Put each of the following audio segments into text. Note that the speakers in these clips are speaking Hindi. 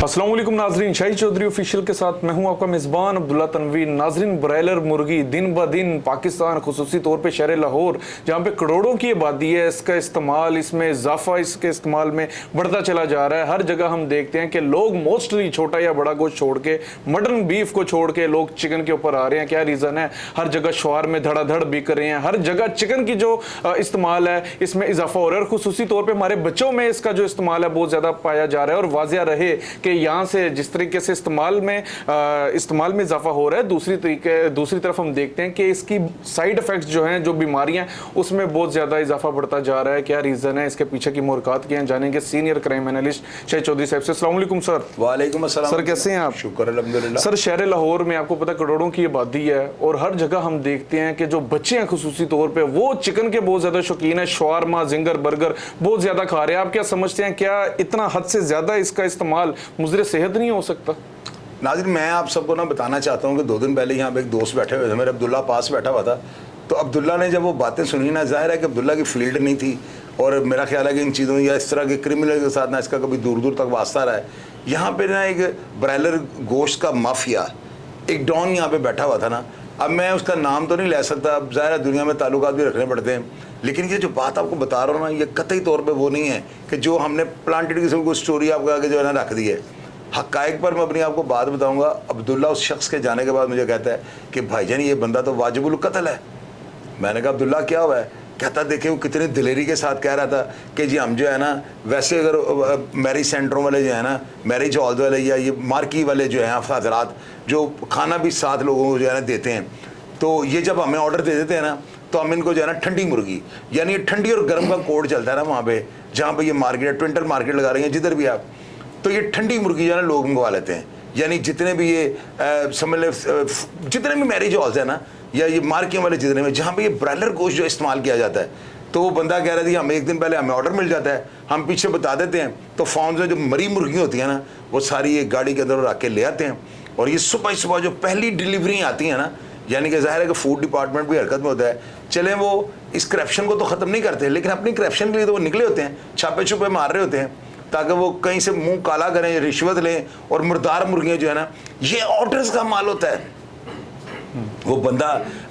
अस्सलाम वालेकुम नाजरीन, शाही चौधरी ऑफिशियल के साथ मैं हूं आपका मेज़बान अब्दुल्ला तनवीर। नाजरीन, ब्रायलर मुर्गी दिन ब दिन पाकिस्तान खुसूसी तौर पे शहर लाहौर जहां पे करोड़ों की आबादी है, इसका इस्तेमाल, इसमें इजाफा इसके इस्तेमाल में बढ़ता चला जा रहा है। हर जगह हम देखते हैं कि लोग मोस्टली छोटा या बड़ा गोश्त छोड़ के, मटन बीफ को छोड़ के लोग चिकन के ऊपर आ रहे हैं। क्या रीज़न है? हर जगह शवार में धड़ाधड़ बिक रहे हैं, हर जगह चिकन की जो इस्तेमाल है इसमें इजाफा हो रहा है और खुसूसी तौर पर हमारे बच्चों में इसका जो इस्तेमाल है बहुत ज़्यादा पाया जा रहा है। और वाज़िया रहे कि यहाँ से जिस तरीके से इस्तेमाल में इजाफा हो रहा है, दूसरी तरफ हम देखते हैं कि इसकी साइड इफेक्ट्स जो हैं, जो बीमारियां, उसमें बहुत ज़्यादा इजाफा बढ़ता जा रहा है। क्या रीज़न है, इसके पीछे की मुहरक़ात क्या हैं, जानेंगे सीनियर क्राइम एनालिस्ट शाही चौधरी साहब से। अस्सलाम वालेकुम सर। वालेकुम अस्सलाम सर, कैसे हैं आप? शुक्र अल्हम्दुलिल्लाह। सर, शहर लाहौर में आपको पता करोड़ों की आबादी है और हर जगह हम देखते हैं कि जो बच्चे हैं खुसूसी तौर पर वो चिकन के बहुत ज़्यादा शौकीन है, शवारमा, जिंगर, बर्गर बहुत ज़्यादा खा रहे हैं। आप क्या समझते हैं, क्या इतना हद से ज़्यादा इसका इस्तेमाल मुज़र सेहत नहीं हो सकता? नाज़रीन, मैं आप सबको ना बताना चाहता हूँ कि 2 दिन पहले यहाँ पे एक दोस्त बैठे हुए थे, मेरे अब्दुल्ला पास बैठा हुआ था। तो अब्दुल्ला ने जब वो बातें सुनी ना, ज़ाहिर है कि अब्दुल्ला की फील्ड नहीं थी और मेरा ख्याल है कि इन चीज़ों या इस तरह के क्रिमिनल के साथ ना इसका कभी दूर दूर तक वास्ता रहा है। यहाँ पे ना एक ब्रायलर गोश्त का माफिया, एक डॉन यहाँ पे बैठा हुआ था ना। अब मैं उसका नाम तो नहीं ले सकता, अब ज़ाहिर है दुनिया में ताल्लुकात भी रखने पड़ते हैं, लेकिन ये जो बात आपको बता रहा हूँ ना, ये कतई तौर पे वो नहीं है कि जो हमने प्लांटेड किस्म को स्टोरी आपको आगे जो है ना रख दी है। हक़ाइक़ पर मैं अपनी आपको बात बताऊँगा। अब्दुल्ला उस शख्स के जाने के बाद मुझे कहता है कि भाईजान ये बंदा तो वाजिबुल कत्ल है। मैंने कहा अब्दुल्ला क्या हुआ है? कहता देखिए वो कितनी दिलेरी के साथ कह रहा था कि जी हम जो है ना, वैसे अगर मैरिज सेंटरों वाले जो है ना, मैरिज हॉल वाले या ये मार्की वाले जो हैं हज़रात, जो खाना भी 7 लोगों को जो है ना देते हैं, तो ये जब हमें ऑर्डर दे देते हैं ना, तो हम इनको जो है ना ठंडी मुर्गी, यानी ये ठंडी और गर्म का कोड चलता है ना वहाँ पे, जहाँ पे ये मार्केट है, ट्विंटल मार्केट लगा रही है जिधर भी आप, तो ये ठंडी मुर्गी जो है ना लोग मंगवा लेते हैं। यानी जितने भी ये समझ ले जितने भी मैरिज हॉल्स है ना, या ये मार्कियों वाले जितने में जहाँ पे ये ब्रायलर गोश्त जो इस्तेमाल किया जाता है, तो वो बंदा कह रहा था हमें एक दिन पहले हमें ऑर्डर मिल जाता है, हम पीछे बता देते हैं, तो फॉर्म्स में जो मरी मुर्गी होती है ना, वो सारी एक गाड़ी के अंदर रख के ले आते हैं। और ये सुबह सुबह जो पहली डिलीवरी आती है ना, यानी कि ज़ाहिर है कि फूड डिपार्टमेंट भी हरकत में होता है। चलें वो इस करप्शन को तो ख़त्म नहीं करते, लेकिन अपनी करप्शन के लिए तो वो निकले होते हैं, छापे छुपे मार रहे होते हैं ताकि वो कहीं से मुंह काला करें, रिश्वत लें। और मुर्दार मुर्गियाँ जो है ना, ये ऑर्डर्स का माल होता है। वो बंदा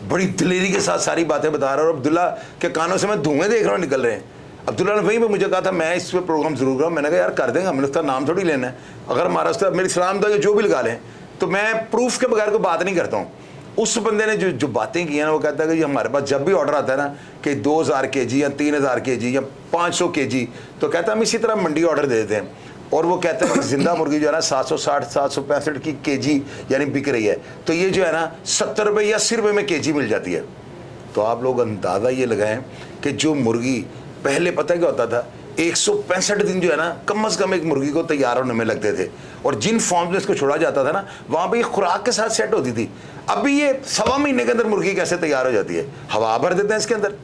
बड़ी दिलेरी के साथ सारी बातें बता रहा है और अब्दुल्ला के कानों से मैं धुएं देख रहा हूँ निकल रहे हैं। अब्दुल्ला ने वहीं पे मुझे कहा था मैं इस पर प्रोग्राम जरूर करूँ। मैंने कहा यार कर देंगे, हमने उसका नाम थोड़ी लेना है, अगर हमारा उसका मेरी सलाम था जो भी लगा लें, तो मैं प्रूफ के बगैर कोई बात नहीं करता हूँ। उस बंदे ने जो बातें की हैं ना, वो कहता है कि हमारे पास जब भी ऑर्डर आता है ना कि 2000 kg या 3000 kg या 500 kg, तो कहता है हम इसी तरह मंडी ऑर्डर दे देते हैं। और वो कहते हैं कि जिंदा मुर्गी जो है ना 760 765 की kg यानी बिक रही है, तो ये जो है ना 70 रुपये या 80 रुपये में kg मिल जाती है। तो आप लोग अंदाज़ा ये लगाएं कि जो मुर्गी पहले पता क्या होता था, 165 दिन जो है ना कम से कम एक मुर्गी को तैयार होने में लगते थे, और जिन फॉर्म में इसको छोड़ा जाता था ना, वहाँ पे ये खुराक के साथ सेट होती थी। अभी ये 1.25 महीने के अंदर मुर्गी कैसे तैयार हो जाती है, हवा भर देते हैं इसके अंदर।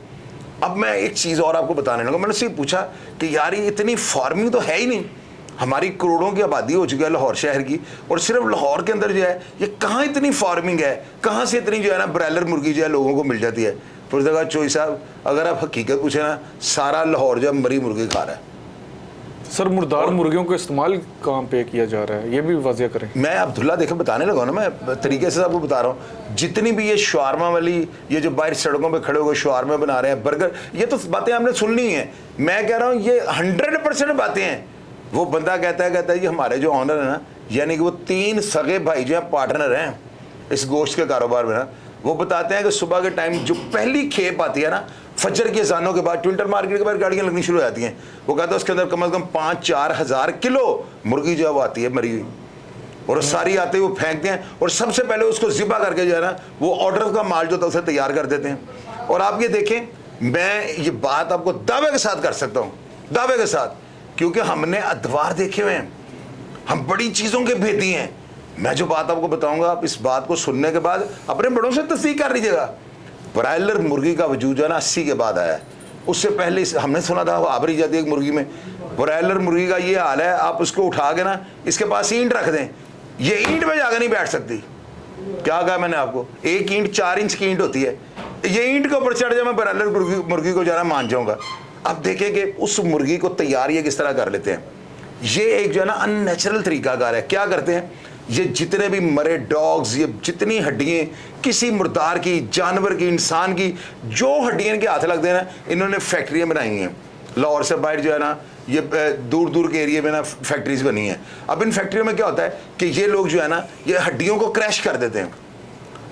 अब मैं एक चीज़ और आपको बताने लगा, मैंने उससे पूछा कि यार ये इतनी फार्मिंग तो है ही नहीं, हमारी करोड़ों की आबादी हो चुकी है लाहौर शहर की, और सिर्फ लाहौर के अंदर जो है ये कहाँ इतनी फार्मिंग है, कहाँ से इतनी जो है ना ब्रायलर मुर्गी जो है लोगों को मिल जाती है। फिर उसने कहा चोई साहब अगर आप हकीकत पूछे ना, सारा लाहौर जो मरी मुर्गी खा रहा है। सर, मुर्दार मुर्गियों को इस्तेमाल कहाँ पे किया जा रहा है, ये भी वाज़िया करें। मैं अब्दुल्ला देखे बताने लगा ना, मैं तरीके से आपको बता रहा हूँ। जितनी भी ये शवारमा वाली, ये जो बाहर सड़कों पे खड़े होकर शवारमा बना रहे हैं, बर्गर, ये तो बातें आपने सुननी है। मैं कह रहा हूँ ये 100% बातें हैं। वो बंदा कहता है ये हमारे जो ऑनर है ना, यानी कि वो 3 सगे भाई जो हैं पार्टनर हैं इस गोश्त के कारोबार में ना, वो बताते हैं कि सुबह के टाइम जो पहली खेप आती है ना, फजर के अज़ानों के बाद, ट्विंटल मार्केट के बाद गाड़ियाँ लगनी शुरू हो जाती हैं, वो कहता है उसके अंदर कम से कम 5-4 हज़ार किलो मुर्गी जो है वो आती है मरी हुई, और सारी आते वो फेंकते हैं और सबसे पहले उसको ज़िबा करके जो है ना वो ऑर्डर का माल जो था उसे तैयार कर देते हैं। और आप ये देखें, मैं ये बात आपको दावे के साथ कर सकता हूँ, दावे के साथ, क्योंकि हमने अदवार देखे हुए हैं, हम बड़ी चीज़ों के भेदी हैं। मैं जो बात आपको बताऊंगा, आप इस बात को सुनने के बाद अपने बड़ों से तस्दीक कर लीजिएगा। ब्रायलर मुर्गी का वजूद जो है ना 80 के बाद आया है, उससे पहले हमने सुना था वो आबरी जाती है एक मुर्गी में ब्रॉयलर मुर्गी का ये हाल है, आप उसको उठा के ना इसके पास ईंट रख दें, ये ईंट पे जाकर नहीं बैठ सकती। क्या कहा मैंने आपको, एक ईंट 4 इंच की ईंट होती है, ये ईंट के ऊपर चढ़ जाए मैं ब्रॉयलर मुर्गी को जाना मान जाऊंगा। अब देखें कि उस मुर्गी को तैयार ये किस तरह कर लेते हैं। ये एक जो है ना अननेचुरल तरीकाकार है। क्या करते हैं, ये जितने भी मरे डॉग्स, ये जितनी हड्डियाँ किसी मुर्दार की, जानवर की, इंसान की, जो हड्डियाँ इनके हाथ लगते हैं ना, इन्होंने फैक्ट्रियाँ बनाई हैं। लाहौर से बाहर जो है ना, ये दूर दूर के एरिया में ना फैक्ट्रीज बनी हैं। अब इन फैक्ट्रियों में क्या होता है कि ये लोग जो है ना, ये हड्डियों को क्रैश कर देते हैं।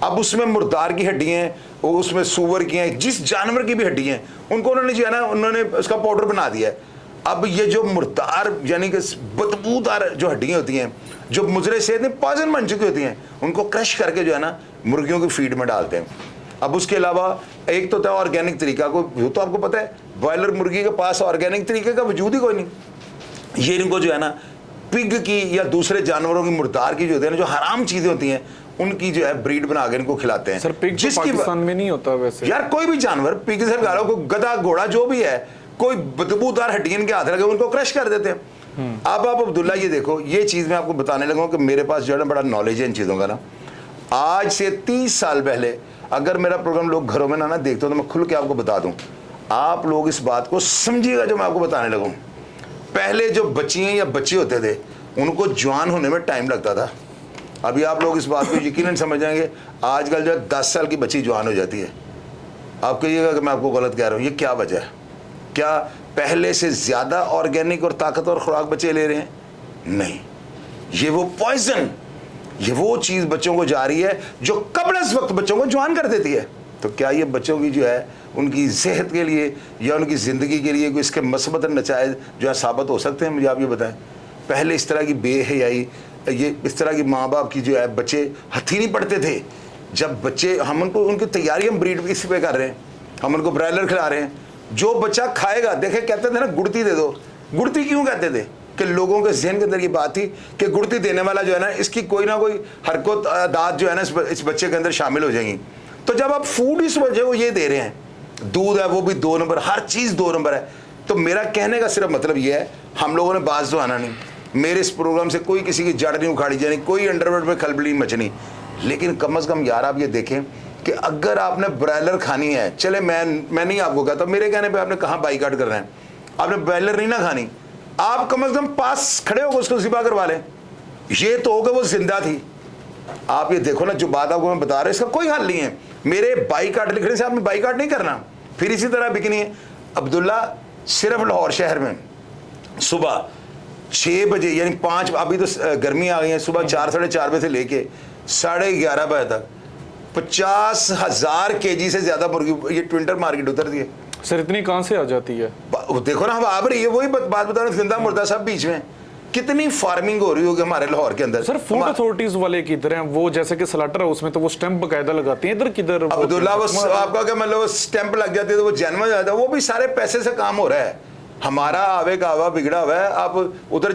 अब उसमें मुर्दार की हड्डियाँ हैं, उसमें सूअर की हैं, जिस जानवर की भी हड्डियाँ हैं, उनको उन्होंने जो है ना, उन्होंने उसका पाउडर बना दिया है। अब ये जो मुर्दार यानी कि बदबूदार जो हड्डियाँ होती हैं, जो मुजरे सेहत में पॉइजन बन चुकी होती हैं, उनको क्रश करके जो है ना मुर्गियों की फीड में डालते हैं। अब उसके अलावा एक तो था ऑर्गेनिक तरीका, को तो आपको पता है बॉयलर मुर्गी के पास ऑर्गेनिक तरीके का वजूद ही कोई नहीं। ये इनको जो है ना पिग की या दूसरे जानवरों की मुर्दार की जो होती है ना, जो हराम चीज़ें होती हैं, उनकी जो है ब्रीड बना के इनको खिलाते हैं। सर पिग तो पाकिस्तान में नहीं होता वैसे यार, कोई भी जानवर पिग से गालो को गधा घोड़ा जो भी है, कोई बदबूदार हड्डियां के हाथ लगे उनको क्रश कर देते हैं। अब आप अब्दुल्ला ये देखो, ये चीज़ मैं आपको बताने लगा कि मेरे पास जो है ना बड़ा नॉलेज है इन चीज़ों का ना। आज से 30 साल पहले अगर मेरा प्रोग्राम लोग घरों में ना देखते हो तो मैं खुल के आपको बता दूं, आप लोग इस बात को समझिएगा जो मैं आपको बताने लगूं। पहले जो बच्चियाँ या बच्चे होते थे उनको जवान होने में टाइम लगता था। अभी आप लोग इस बात को यकीनन समझ जाएंगे, आजकल जो 10 साल की बच्ची जवान हो जाती है। आप कहिएगा कि मैं आपको गलत कह रहा हूँ, ये क्या वजह है? क्या पहले से ज़्यादा ऑर्गेनिक और ताकतवर खुराक बच्चे ले रहे हैं? नहीं, ये वो पॉइजन, ये वो चीज़ बच्चों को जा रही है जो कबल इस वक्त बच्चों को जवान कर देती है। तो क्या ये बच्चों की जो है उनकी सेहत के लिए या उनकी ज़िंदगी के लिए कोई इसके मसबतन नताइज जो है साबित हो सकते हैं? मुझे आप ये बताएं। पहले इस तरह की बेहयाई, ये इस तरह की माँ बाप की जो है बच्चे हथी नहीं पड़ते थे। जब बच्चे हम उनको उनकी तैयारी हम ब्रीड इस पे कर रहे हैं, हम उनको ब्रॉयलर खिला रहे हैं, जो बच्चा खाएगा, देखे कहते थे ना गुड़ती दे दो। गुड़ती क्यों कहते थे? कि लोगों के जहन के अंदर ये बात थी कि गुड़ती देने वाला जो है ना, इसकी कोई ना कोई हरकत आदात जो है ना इस बच्चे के अंदर शामिल हो जाएंगी। तो जब आप फूड इस बच्चे को ये दे रहे हैं, दूध है वो भी 2 नंबर, हर चीज़ 2 नंबर है। तो मेरा कहने का सिर्फ मतलब ये है, हम लोगों ने बाज तो आना नहीं, मेरे इस प्रोग्राम से कोई किसी की जड़ नहीं उखाड़ी जानी, कोई अंडरवर्ल्ड में खलबली मचनी। लेकिन कम से कम यार आप ये देखें कि अगर आपने ब्रॉयलर खानी है, चले मैं नहीं आपको कहता, मेरे कहने पे आपने कहाँ बाइकाट करना है, आपने ब्रॉयलर नहीं ना खानी, आप कम से कम पास खड़े होकर उसको ज़िबा करवा लें। ये तो होगा वो जिंदा थी। आप ये देखो ना, जो बात आपको मैं बता रहा हूँ इसका कोई हल नहीं है। मेरे बाइकाट लिखने से आपने बाइकाट नहीं करना, फिर इसी तरह बिकनी है। अब्दुल्ला सिर्फ लाहौर शहर में सुबह 6 बजे यानी 5, अभी तो गर्मी आ गई है, सुबह 4 साढ़े 4 बजे से लेके 11:30 बजे तक 50,000 kg से ज़्यादा मुर्गी ये ट्विंटर मार्केट उतरती है। सर इतनी कहाँ से आ जाती है? देखो ना, हम आ रही है, वही बात बता रहे हैं, जिंदा मुर्दा सब बीच में। कितनी फार्मिंग हो रही होगी हमारे लाहौर के अंदर। सर फूड अथॉरिटीज वाले किधर हैं? वो जैसे कि स्लॉटर हाउस में तो वो स्टैंप बकायदा लगाती हैं, इधर किधर? अब्दुल्ला वो आपका क्या मतलब स्टैंप लग जाती है तो वो जेन्युइन जाता है, वो भी सारे पैसे से काम हो रहा है। हमारा आवे का आवा बिगड़ा हुआ है, आप उधर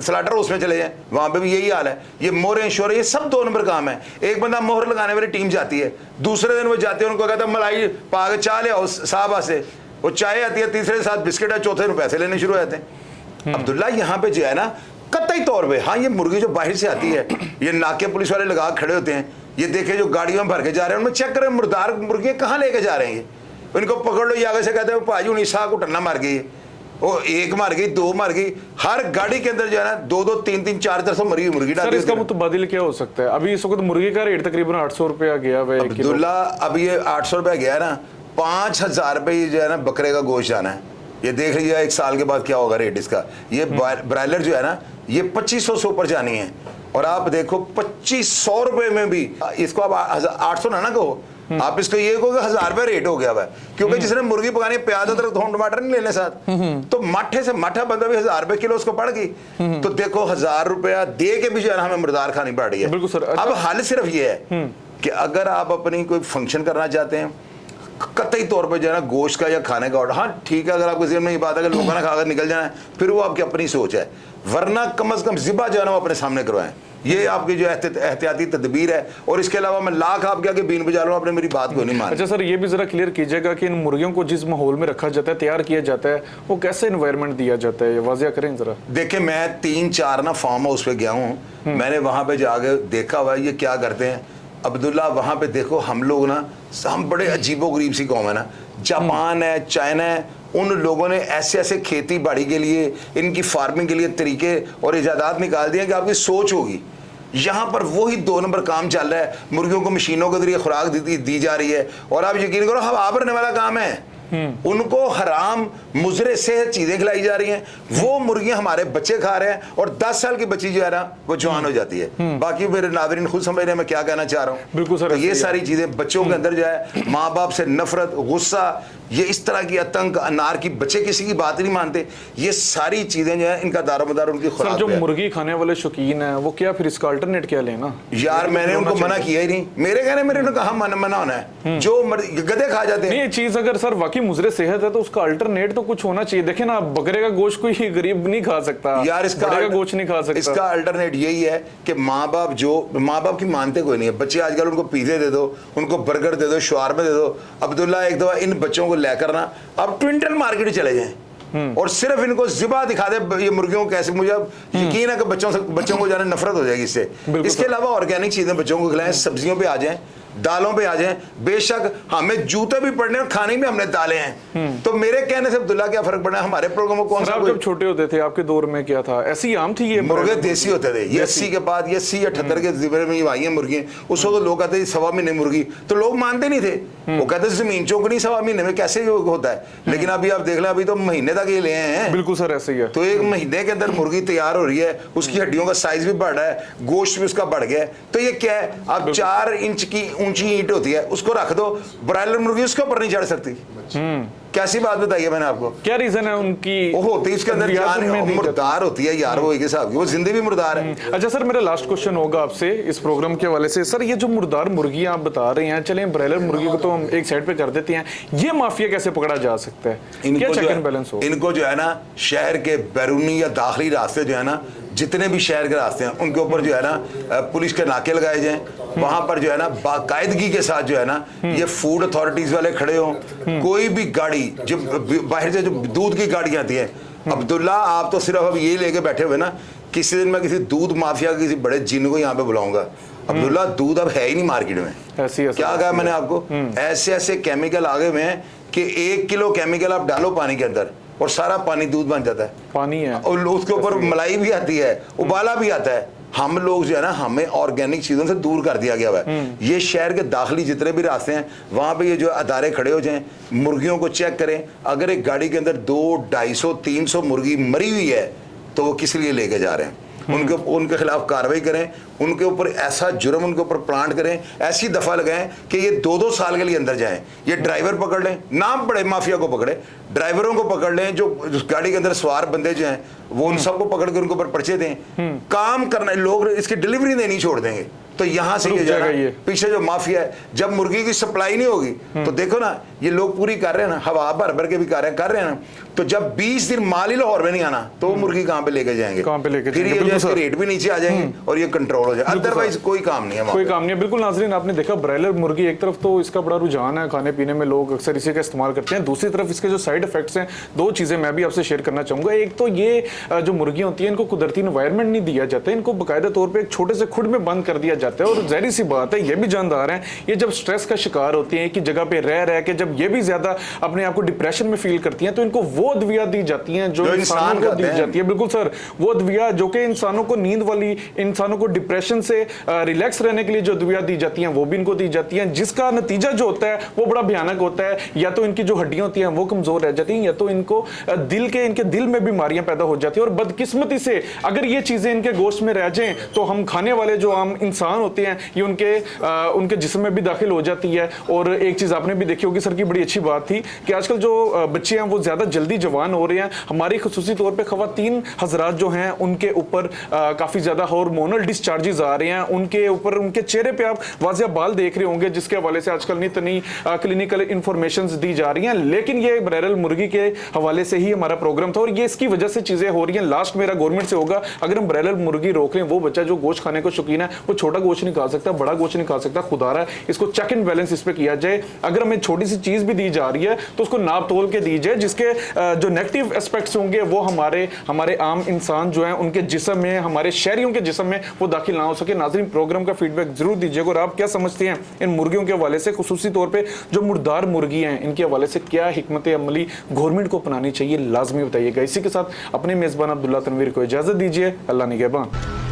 स्लॉटर हाउस में चले जाएं, वहाँ पे भी यही हाल है। ये मोहर इंश्योर, ये सब 2 नंबर काम है। एक बंदा मोहर लगाने वाली टीम जाती है, दूसरे दिन वो जाते हैं, उनको कहता है मलाई पा के चाय ले आओ साहब से, वो चाय आती है, तीसरे साथ बिस्किट है, चौथे दिन पैसे लेने शुरू हो जाते हैं। अब्दुल्ला यहाँ पे जो है ना कतई तौर पे, हाँ ये मुर्गी जो बाहर से आती है, ये नाके पुलिस वाले लगा खड़े होते हैं, ये देखे जो गाड़ियों में भर के जा रहे हैं, उनमें चेक करें मुर्दार मुर्गियाँ कहाँ लेके जा रहे हैं। इनको पकड़ लो, ये आगे से कहते हैं भाजी उन्हीं साह को टन्ना मार गई, वो 1 मार गई, 2 मार गई, हर गाड़ी के अंदर जो है ना 2-2, 3-3, 400 मरी मुर्गी डाल। सर इसका मुतबादिल क्या हो सकता है? अभी इस वक्त मुर्गी का रेट तकरीबन 800 रुपया गया है। अब्दुल्ला अब ये 800 रुपया गया ना, 5,000 रुपये जो है ना बकरे का गोश्त जाना है। ये देख लीजिए 1 साल के बाद क्या होगा रेट इसका। ये ब्रॉयलर जो है ना ये 2500 से ऊपर जानी है। और आप देखो 2500 रुपये में भी इसको आप 800 ना कहो, आप इसको ये कहो कि 1000 रुपये रेट हो गया हुआ है। क्योंकि जिसने मुर्गी पकानी, प्याज अदरक थोम टमाटर नहीं लेने साथ, तो माठे से माठा बंदा भी 1000 रुपये किलो उसको पड़ गई। तो देखो 1000 रुपया दे के भी जो है हमें मुर्दार खानी पड़ रही है। बिल्कुल सर। अब हाल सिर्फ ये है कि अगर आप अपनी कोई फंक्शन करना चाहते हैं, कतई तौर पे जो है ना गोश्त का या खाने का ऑर्डर, हाँ ठीक है, अगर आपके जेब में ये बात है कि लोगों ने खाकर निकल जाना है, फिर वो आपकी अपनी सोच है, वरना कम से कम ज़िबा जो है ना वो अपने सामने करवाएं। ये आपकी जो एहतियाती तदबीर है। और इसके अलावा मैं लाख आपके आगे बीन बजा रहा हूँ, आपने मेरी बात को नहीं मानी। अच्छा सर, ये भी जरा क्लियर कीजिएगा कि इन मुर्गियों को जिस माहौल में रखा जाता है, तैयार किया जाता है, वो कैसे एनवायरनमेंट दिया जाता है, ये वाजिया करें जरा। देखिए, मैं 3-4 ना फार्म हाउस पे गया हूँ, मैंने वहाँ पे जाके देखा हुआ ये क्या करते हैं। अब्दुल्ला, वहाँ पे देखो, हम लोग ना, हम बड़े अजीबो गरीब सी कौम है ना, जापान है, चाइना है, उन लोगों ने ऐसे ऐसे खेती बाड़ी के लिए, इनकी फार्मिंग के लिए तरीके और इजादात निकाल दिए कि आपकी सोच होगी। यहाँ पर वही 2 नंबर काम चल रहा है, मुर्गियों को मशीनों के जरिए खुराक दी जा रही है, और आप यकीन करो हवा भरने वाला काम है। उनको हराम मुजरे से चीजें खिलाई जा रही हैं, वो मुर्गियां हमारे बच्चे खा रहे हैं, और 10 साल की बच्ची जो है ना वो जवान हो जाती है। बाकी मेरे नाज़रीन खुद समझ रहे हैं मैं क्या कहना चाह रहा हूँ। बिल्कुल सर, तो ये सारी चीजें बच्चों के अंदर जो है, माँ बाप से नफरत, गुस्सा, ये इस तरह की आतंक, अनार की, बच्चे किसी की बात नहीं मानते, ये सारी चीजें जो है इनका दारोमदार उनकी खुराक सर, जो है। मुर्गी खाने वाले शौकीन है वो क्या फिर इसका अल्टरनेट क्या लेना? यार मैंने उनको मना किया ही नहीं, मेरे कहने मेरे ने कहा मना होना है, जो गधे खा जाते हैं। ये चीज अगर सर वाकई मुजरे सेहत है तो उसका अल्टरनेट तो कुछ होना चाहिए। देखे ना, बकरे का गोश्त कोई गरीब नहीं खा सकता यार, इसका गोश्त नहीं खा सकता। इसका अल्टरनेट यही है कि माँ बाप की मानते कोई नहीं है। बच्चे आजकल उनको पिज़्ज़े दे दो, उनको बर्गर दे दो, शवारमा दे दो। अब्दुल्ला, एक दफा इन बच्चों को लेकर ना अब ट्विंटल मार्केट चले जाएं और सिर्फ इनको ज़िबा दिखा दे ये मुर्गियों को कैसे। मुझे अब यकीन है कि बच्चों को जाने नफरत हो जाएगी इससे। इसके अलावा ऑर्गेनिक चीजें बच्चों को खिलाएं, सब्जियों पे आ जाएं, दालों पे आ जाएं। बेशक हमें जूते भी पड़ने और खाने में हमने दालें हैं, तो मेरे कहने से अब्दुल्ला क्या फर्क पड़ा? हमारे प्रोग्राम में कौन सा? जब छोटे होते थे आपके दौर में क्या था? ऐसी आम थी ये मुर्गे देसी होते थे। ये 80 के बाद, ये 80-78 के जिले में आई है मुर्गी। उस वक्त लोग कहते थे 1.25 महीने मुर्गी, तो लोग मानते नहीं थे। वो कहते जमीन चौकनी 1.25 महीने में कैसे होता है। लेकिन अभी आप देख लें, अभी तो महीने तक ये ले आए हैं। बिल्कुल सर, ऐसे ही है। तो 1 महीने के अंदर मुर्गी तैयार हो रही है, उसकी हड्डियों का साइज भी बढ़ रहा है, गोश्त भी उसका बढ़ गया है। तो ये क्या है? अब 4 इंच की ऊंची ईंट होती है, उसको रख दो, ब्रायलर मुर्गी उसके ऊपर नहीं चढ़ सकती। कैसी बात बताइए मैंने आपको? क्या रीजन है उनकी? वो होती है इसके अंदर जान, मुर्दार होती है यार, वो एक हिसाब की, वो जिंदगी भी मुर्दार है। अच्छा सर, मेरा लास्ट क्वेश्चन होगा आपसे इस प्रोग्राम के हवाले से। सर, ये जो मुर्दार मुर्गियां आप बता रहे हैं, चलें ब्रायलर मुर्गी को तो हम एक साइड पे कर देते हैं, ये माफिया कैसे पकड़ा जा सकता है? क्या चेक एंड बैलेंस हो? इनको जो है ना, शहर के बैरूनी या दाखिली रास्ते जो है ना, जितने भी शहर के रास्ते हैं, उनके ऊपर जो है ना पुलिस के नाके लगाए जाएं। वहां पर जो है ना बाकायदगी के साथ जो है ना ये फूड अथॉरिटीज वाले खड़े हों। कोई भी गाड़ी जो बाहर से जो दूध की गाड़ियां आती हैं, अब्दुल्ला आप तो सिर्फ अब ये लेके बैठे हुए ना, किसी दिन मैं किसी दूध माफिया किसी बड़े जिन को यहाँ पे बुलाऊंगा। अब्दुल्ला, दूध अब है ही नहीं मार्केट में। क्या कहा मैंने आपको? ऐसे ऐसे केमिकल आ गए हुए हैं कि 1 किलो केमिकल आप डालो पानी के अंदर और सारा पानी दूध बन जाता है। पानी है और उसके ऊपर मलाई भी आती है, उबाला भी आता है। हम लोग जो है ना, हमें ऑर्गेनिक चीजों से दूर कर दिया गया है। ये शहर के दाखिली जितने भी रास्ते हैं, वहां पे ये जो अदारे खड़े हो जाएं, मुर्गियों को चेक करें। अगर एक गाड़ी के अंदर 200, 250, 300 मुर्गी मरी हुई है तो वो किस लिए लेके जा रहे हैं? उनके खिलाफ कार्रवाई करें, उनके ऊपर ऐसा जुर्म उनके ऊपर प्लांट करें, ऐसी दफा लगाएं कि ये 2-2 साल के लिए अंदर जाएं। ये ड्राइवर पकड़ लें, नाम बड़े माफिया को पकड़े, ड्राइवरों को पकड़ लें, जो गाड़ी के अंदर सवार बंदे जो हैं वो उन सबको पकड़ के उनके ऊपर पर्चे दें। काम करना, लोग इसकी डिलीवरी देनी छोड़ देंगे। तो यहाँ से ये पीछे जो माफिया है, जब मुर्गी की सप्लाई नहीं होगी तो देखो ना, ये लोग पूरी कर रहे हैं ना, हवा भर भर के भी कर रहे हैं ना। तो जब 20 दिन माल ही लाहौर में नहीं आना तो वो मुर्गी कहाँ पे लेके जाएंगे? फिर ये जैसे रेट भी नीचे आ जाएंगे और ये कंट्रोल हो जाए। अदरवाइज कोई काम नहीं है, कोई काम नहीं है। बिल्कुल नाज़रीन, आपने देखा ब्रायलर मुर्गी, एक तरफ तो इसका बड़ा रुझान है, खाने पीने में लोग अक्सर इसी का इस्तेमाल करते हैं, दूसरी तरफ इसके जो साइड इफेक्ट्स हैं, 2 चीजें मैं भी आपसे शेयर करना चाहूंगा। एक तो ये जो मुर्गियां होती हैं, इनको कुदरती एनवायरनमेंट नहीं दिया जाता है, इनको बाकायदा तौर पर एक छोटे से खुड में बंद कर दिया जाता है। और ज़ाहिर सी बात है, ये भी जानदार हैं, ये जब स्ट्रेस का शिकार होती हैं, कि जगह पे रह के जब ये भी ज्यादा अपने आप को डिप्रेशन में फील करती हैं, तो इनको वो अद्विया दी जाती हैं जो इंसानों को दी जाती है। बिल्कुल सर, वो अद्विया जो कि इंसानों को नींद वाली, इंसानों को डिप्रेशन से रिलैक्स रहने के लिए जो अद्विया दी जाती हैं, वो भी इनको दी जाती हैं, जिसका नतीजा जो होता है वो बड़ा भयानक होता है। या तो इनकी जो हड्डियां होती हैं वो कमजोर रह जाती हैं, या तो इनको इनके दिल में बीमारियां पैदा हो जाती है। और बदकिस्मती से अगर ये चीजें इनके गोश्त में रह जाएं तो हम खाने वाले जो आम इंसान नुकसान होते हैं ये उनके जिस्म में भी दाखिल हो जाती है। और एक चीज़ आपने भी देखी होगी सर की बड़ी अच्छी बात थी कि आजकल जो बच्चे हैं वो ज़्यादा जल्दी जवान हो रहे हैं। हमारी खुसूसी तौर पर ख़वातीन हजरात जो हैं उनके ऊपर काफ़ी ज़्यादा हार्मोनल डिस्चार्जेस आ रहे हैं, उनके ऊपर उनके चेहरे पे आप वाजिया बाल देख रहे होंगे, जिसके हवाले से आजकल नित नई क्लिनिकल इंफॉर्मेशंस दी जा रही हैं। लेकिन ये बहरहाल मुर्गी के हवाले से ही हमारा प्रोग्राम था और ये इसकी वजह से चीज़ें हो रही हैं। लास्ट मेरा गवर्नमेंट से होगा, अगर हम बहरहाल मुर्गी रोक लें, वो बच्चा जो गोश्त खाने को शौकीन है वो छोटा गोश्त नहीं खा सकता, बड़ा गोश्त नहीं खा सकता, खुदा रहा है इसको चेक एंड बैलेंस इस पर किया जाए। अगर हमें छोटी सी चीज़ भी दी जा रही है तो उसको नाप तोल के दी जाए, जिसके जो नेगेटिव एस्पेक्ट्स होंगे वो हमारे आम इंसान जो है उनके जिस्म में, हमारे शहरियों के जिस्म में वो दाखिल ना हो सके। नाज़रीन, प्रोग्राम का फीडबैक जरूर दीजिएगा और आप क्या समझते हैं इन मुर्गियों के हवाले से, खुसूसी तौर पे जो मुर्दार मुर्गी हैं इनके हवाले से क्या हिकमत अमली गवर्नमेंट को अपनानी चाहिए, लाजमी बताइएगा। इसी के साथ अपने मेज़बान अब्दुल्ला तनवीर को इजाज़त दीजिए। अल्लाह निगहबान।